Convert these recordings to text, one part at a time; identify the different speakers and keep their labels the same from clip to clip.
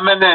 Speaker 1: MNA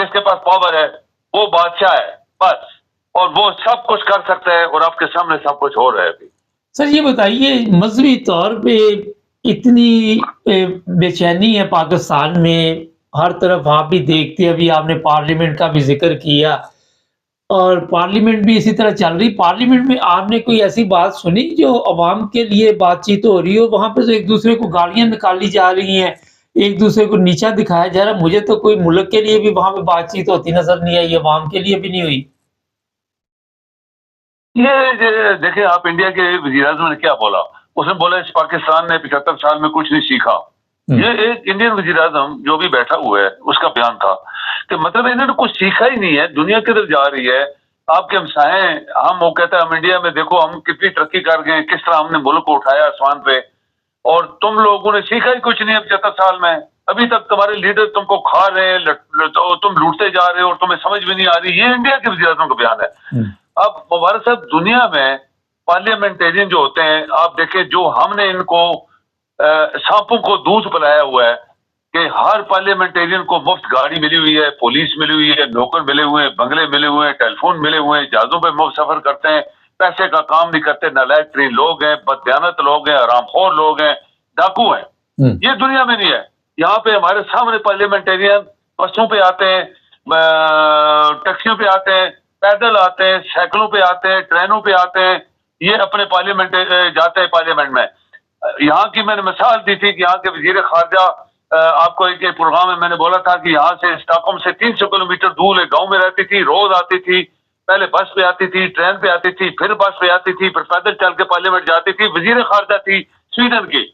Speaker 1: جس کے پاس power ہے وہ بادشاہ ہے بس, اور وہ سب کچھ کر سکتا ہے, اور آپ کے سامنے سب کچھ ہو رہا ہے ابھی.
Speaker 2: سر یہ بتائیے مذہبی طور پہ اتنی بے چینی ہے پاکستان میں, ہر طرف آپ بھی دیکھتے ہیں, ابھی آپ نے پارلیمنٹ کا بھی ذکر کیا, اور پارلیمنٹ بھی اسی طرح چل رہی. پارلیمنٹ میں آپ نے کوئی ایسی بات سنی جو عوام کے لیے بات چیت ہو رہی ہو؟ وہاں پہ تو ایک دوسرے کو گالیاں نکالی جا رہی ہیں, ایک دوسرے کو نیچا دکھایا جا رہا ہے. مجھے تو کوئی ملک کے لیے بھی وہاں پہ بات چیت ہوتی نظر نہیں آئی, عوام کے لیے بھی نہیں ہوئی.
Speaker 1: یہ دیکھیں, آپ انڈیا کے وزیر اعظم نے کیا بولا, اس نے بولا اس پاکستان نے 75 سال میں کچھ نہیں سیکھا. یہ ایک انڈین وزیر اعظم جو بھی بیٹھا ہوا ہے اس کا بیان تھا کہ مطلب انہوں نے کچھ سیکھا ہی نہیں ہے. دنیا کدھر جا رہی ہے, آپ کے ہمسائے ہم, وہ کہتا ہے ہم انڈیا میں دیکھو ہم کتنی ترقی کر گئے, کس طرح ہم نے ملک کو اٹھایا آسمان پہ, اور تم لوگوں نے سیکھا ہی کچھ نہیں ہے 75 سال میں. ابھی تک تمہارے لیڈر تم کو کھا رہے ہیں, تم لوٹتے جا رہے ہو اور تمہیں سمجھ بھی نہیں آ رہی. یہ انڈیا کے وزیر اعظم کا بیان ہے. اب مبارک صاحب, دنیا میں پارلیمنٹیرین جو ہوتے ہیں, آپ دیکھیں جو ہم نے ان کو سانپوں کو دودھ پلایا ہوا ہے کہ ہر پارلیمنٹیرین کو مفت گاڑی ملی ہوئی ہے, پولیس ملی ہوئی ہے, نوکر ملے ہوئے ہیں, بنگلے ملے ہوئے ہیں, ٹیلی فون ملے ہوئے ہیں, جہازوں پہ مفت سفر کرتے ہیں, پیسے کا کام نہیں کرتے, نالائق ترین لوگ ہیں, بددیانت لوگ ہیں, حرام خور لوگ ہیں, ڈاکو ہیں. یہ دنیا میں نہیں ہے. یہاں پہ ہمارے سامنے پارلیمنٹیرین بسوں پہ آتے ہیں, ٹیکسیوں پہ آتے ہیں, پیدل آتے ہیں, سائیکلوں پہ آتے ہیں, ٹرینوں پہ آتے ہیں, یہ اپنے پارلیمنٹ جاتے ہیں پارلیمنٹ میں. یہاں کی میں نے مثال دی تھی کہ یہاں کے وزیر خارجہ, آپ کو ایک پروگرام میں نے بولا تھا کہ یہاں سے اسٹاک ہوم سے 300 کلومیٹر دور ایک گاؤں میں رہتی تھی, روز آتی تھی, پہلے بس پہ آتی تھی, ٹرین پہ آتی تھی, پھر بس پہ آتی تھی, پھر پیدل چل کے پارلیمنٹ جاتی تھی, وزیر خارجہ تھی سویڈن کی.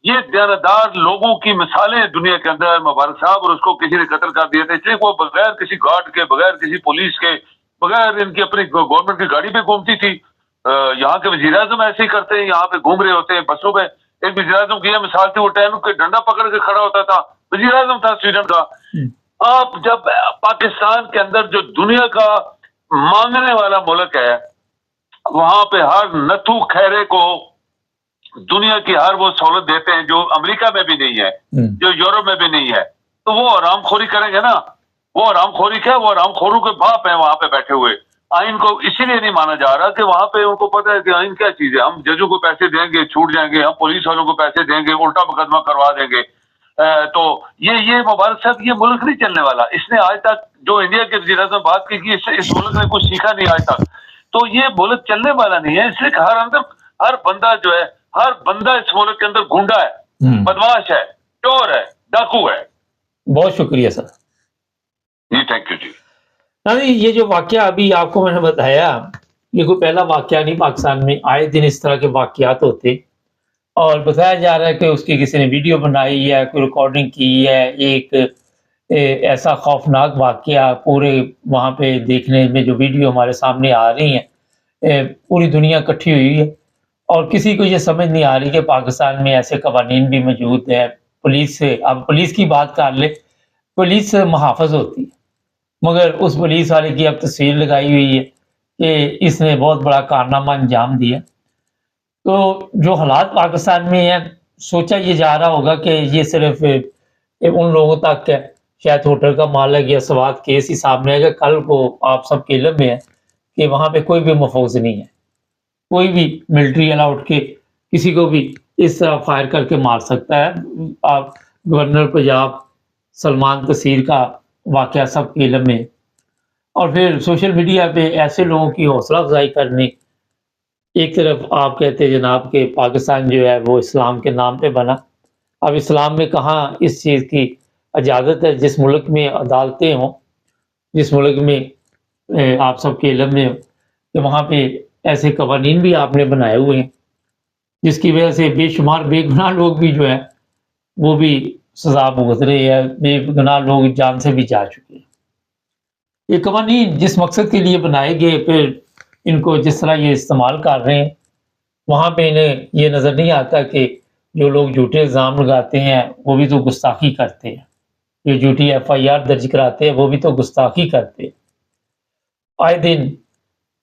Speaker 1: یہ دیانتدار لوگوں کی مثالیں ہیں دنیا کے اندر مبارک صاحب, اور اس کو کسی نے قتل کر دیا تھا, اس لیے وہ بغیر کسی گارڈ کے, بغیر کسی پولیس کے, بغیر ان کی اپنی گورنمنٹ کی گاڑی پہ گھومتی تھی. یہاں کے وزیر اعظم ایسے ہی کرتے ہیں, یہاں پہ گھوم رہے ہوتے ہیں بسوں پہ. ایک وزیر اعظم کی یہ مثال تھی, وہ ٹرین کے ڈنڈا پکڑ کے کھڑا ہوتا تھا, وزیر اعظم تھا سویڈن کا. آپ جب پاکستان کے اندر جو دنیا کا مانگنے والا ملک ہے, وہاں پہ ہر نتھو خیرے کو دنیا کی ہر وہ سہولت دیتے ہیں جو امریکہ میں بھی نہیں ہے, جو یورپ میں بھی نہیں ہے, تو وہ حرام خوری کریں گے نا. وہ حرام خوری کیا, وہ حرام خوروں کے باپ ہیں وہاں پہ بیٹھے ہوئے. آئین کو اسی لیے نہیں مانا جا رہا کہ وہاں پہ ان کو پتا ہے کہ آئین کیا چیز ہے. ہم ججوں کو پیسے دیں گے چھوٹ جائیں گے, ہم پولیس والوں کو پیسے دیں گے الٹا مقدمہ کروا دیں گے. تو یہ مبارک صاحب, یہ ملک نہیں چلنے والا. اس نے آج تک جو انڈیا کے وزیر اعظم بات کی کہ اس ملک نے کچھ سیکھا نہیں آج تک, تو یہ ملک چلنے والا نہیں ہے. اس لیے ہر بندہ جو ہے, ہر بندہ اس ملک کے اندر گنڈا ہے, بدماش ہے, چور ہے, ڈاکو ہے.
Speaker 2: بہت شکریہ سر.
Speaker 1: جی تھینک یو. جی
Speaker 2: یہ جو واقعہ ابھی آپ کو میں نے بتایا, یہ کوئی پہلا واقعہ نہیں. پاکستان میں آئے دن اس طرح کے واقعات ہوتے, اور بتایا جا رہا ہے کہ اس کی کسی نے ویڈیو بنائی ہے, کوئی ریکارڈنگ کی ہے. ایک ایسا خوفناک واقعہ پورے وہاں پہ دیکھنے میں, جو ویڈیو ہمارے سامنے آ رہی ہیں, پوری دنیا اکٹھی ہوئی ہے, اور کسی کو یہ سمجھ نہیں آ رہی کہ پاکستان میں ایسے قوانین بھی موجود ہیں. پولیس سے, اب پولیس کی بات کر لیں, پولیس محافظ ہوتی ہے, مگر اس پولیس والے کی اب تصویر لگائی ہوئی ہے کہ اس نے بہت بڑا کارنامہ انجام دیا. تو جو حالات پاکستان میں ہیں, سوچا یہ جا رہا ہوگا کہ یہ صرف ان لوگوں تک ہے, شاید ہوٹل کا مالک یا سوات کیس ہی سامنے آئے گا. کل کو آپ سب کے علم میں ہے کہ وہاں پہ کوئی بھی محفوظ نہیں ہے, کوئی بھی ملٹری والا اٹھ کے کسی کو بھی اس طرح فائر کر کے مار سکتا ہے. آپ گورنر پنجاب سلمان تسیر کا واقعہ سب کے علم میں, اور پھر سوشل میڈیا پہ ایسے لوگوں کی حوصلہ افزائی کرنی. ایک طرف آپ کہتے ہیں جناب کہ پاکستان جو ہے وہ اسلام کے نام پہ بنا. اب اسلام میں کہاں اس چیز کی اجازت ہے؟ جس ملک میں عدالتیں ہوں, جس ملک میں آپ سب کے علم میں کہ وہاں پہ ایسے قوانین بھی آپ نے بنائے ہوئے ہیں جس کی وجہ سے بے شمار بے گناہ لوگ بھی جو ہیں وہ بھی سزا بھگت رہے ہیں, بے گناہ لوگ جان سے بھی جا چکے ہیں. یہ قوانین جس مقصد کے لیے بنائے گئے, پھر ان کو جس طرح یہ استعمال کر رہے ہیں, وہاں پہ انہیں یہ نظر نہیں آتا کہ جو لوگ جھوٹے الزام لگاتے ہیں وہ بھی تو گستاخی کرتے ہیں, جو جھوٹی FIR درج کراتے ہیں وہ بھی تو گستاخی کرتے ہیں. آئے دن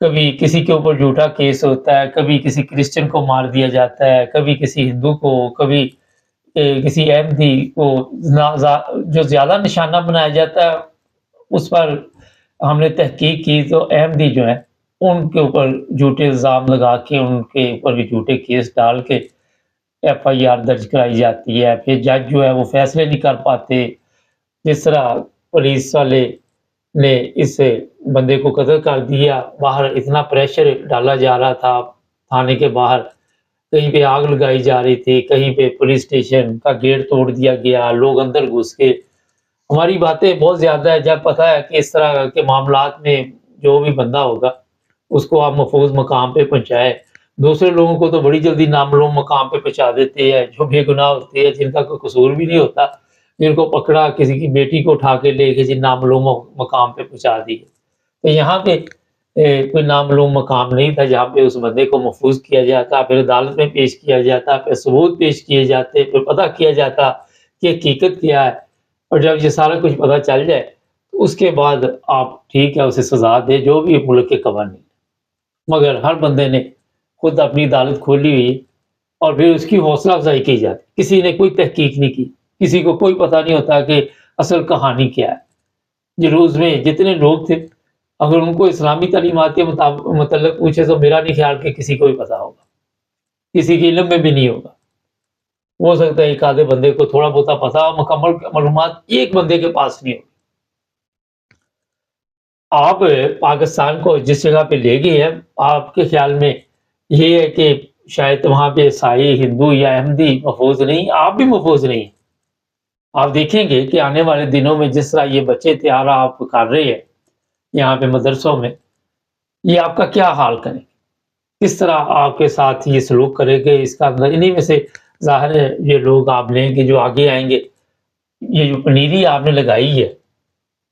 Speaker 2: کبھی کسی کے اوپر جھوٹا کیس ہوتا ہے, کبھی کسی کرسچن کو مار دیا جاتا ہے, کبھی کسی ہندو کو, کبھی کسی احمدی کو جو زیادہ نشانہ بنایا جاتا ہے اس پر ہم نے تحقیق کی تو احمدی جو ہیں ان کے اوپر جھوٹے الزام لگا کے ان کے اوپر بھی جھوٹے کیس ڈال کے ایف آئی آر درج کرائی جاتی ہے. پھر جج جو ہے وہ فیصلے نہیں کر پاتے. جس طرح پولیس والے نے اس بندے کو قتل کر دیا، باہر اتنا پریشر ڈالا جا رہا تھا تھانے کے باہر، کہیں پہ آگ لگائی جا رہی تھی، کہیں پہ پولیس اسٹیشن کا گیٹ توڑ دیا گیا، لوگ اندر گھس کے. ہماری باتیں بہت زیادہ ہے جب پتہ ہے کہ اس طرح کے معاملات میں جو بھی بندہ ہوگا اس کو آپ محفوظ مقام پہ پہنچائے. دوسرے لوگوں کو تو بڑی جلدی نامعلوم مقام پہ پہنچا دیتے ہیں جو بے گناہ ہوتے ہیں، جن کا کوئی قصور بھی نہیں ہوتا، جن کو پکڑا، کسی کی بیٹی کو اٹھا کے لے کے نامعلوم مقام پہ پہنچا دی. تو یہاں پہ کوئی نامعلوم مقام نہیں تھا جہاں پہ اس بندے کو محفوظ کیا جاتا، پھر عدالت میں پیش کیا جاتا، پھر ثبوت پیش کیے جاتے، پھر پتہ کیا جاتا کہ حقیقت کیا ہے. اور جب یہ سارا کچھ پتہ چل جائے تو اس کے بعد آپ ٹھیک ہے اسے سزا دے جو بھی ملک کے قوانین. مگر ہر بندے نے خود اپنی عدالت کھولی ہوئی اور پھر اس کی حوصلہ افزائی کی جاتی. کسی نے کوئی تحقیق نہیں کی، کسی کو کوئی پتہ نہیں ہوتا کہ اصل کہانی کیا ہے. جلوس میں جتنے لوگ تھے اگر ان کو اسلامی تعلیمات کے متعلق پوچھے تو میرا نہیں خیال کہ کسی کو بھی پتہ ہوگا، کسی کے علم میں بھی نہیں ہوگا. ہو سکتا ہے ایک آدھے بندے کو تھوڑا بہت پتہ ہو، مکمل معلومات ایک بندے کے پاس نہیں ہوگی. آپ پاکستان کو جس جگہ پہ لے گئے ہیں، آپ کے خیال میں یہ ہے کہ شاید وہاں پہ عیسائی، ہندو یا احمدی محفوظ نہیں، آپ بھی محفوظ نہیں. آپ دیکھیں گے کہ آنے والے دنوں میں جس طرح یہ بچے تیار آپ کر رہے ہیں یہاں پہ مدرسوں میں، یہ آپ کا کیا حال کریں، کس طرح آپ کے ساتھ یہ سلوک کرے گے. اس کا انہی میں سے ظاہر ہے یہ لوگ آپ لیں گے جو آگے آئیں گے. یہ جو پنیری آپ نے لگائی ہے،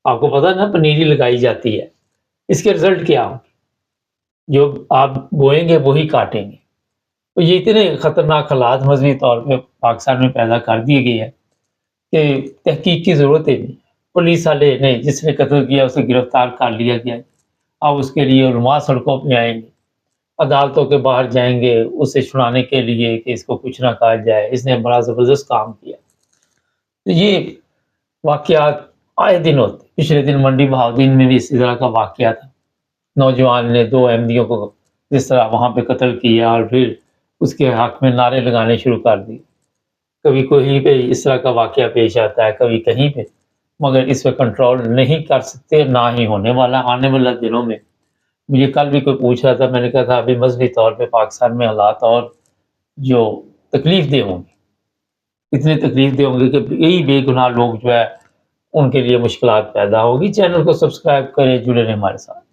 Speaker 2: آپ کو پتہ نا پنیری لگائی جاتی ہے، اس کے رزلٹ کیا ہوں، جو آپ بوئیں گے وہی کاٹیں گے. تو یہ اتنے خطرناک حالات مذہبی طور پہ پاکستان میں پیدا کر دیے گئے ہیں کہ تحقیق کی ضرورت ہی نہیں. پولیس والے نے جس نے قتل کیا اسے گرفتار کر لیا گیا، اب اس کے لیے علماء سڑکوں پہ آئیں گے، عدالتوں کے باہر جائیں گے اسے چھڑانے کے لیے کہ اس کو کچھ نہ کہا جائے، اس نے بڑا زبردست کام کیا. تو یہ واقعات آئے دن ہوتے. پچھلے دن منڈی بہاؤدین میں بھی اسی طرح کا واقعہ تھا. نوجوان نے 2 احمدیوں کو جس طرح وہاں پہ قتل کیا اور پھر اس کے حق میں نعرے لگانے شروع کر دی. کبھی کہیں پہ اس طرح کا واقعہ پیش آتا ہے، کبھی کہیں پہ، مگر اس پہ کنٹرول نہیں کر سکتے، نہ ہی ہونے والا. آنے والا دنوں میں مجھے کل بھی کوئی پوچھ رہا تھا، میں نے کہا تھا ابھی مذہبی طور پہ پاکستان میں حالات اور جو تکلیف دہ ہوں گے، اتنے تکلیف دہ ہوں گے کہ یہی بے گناہ لوگ جو ہے ان کے لیے مشکلات پیدا ہوگی. چینل کو سبسکرائب کریں، جڑے رہیں ہمارے ساتھ.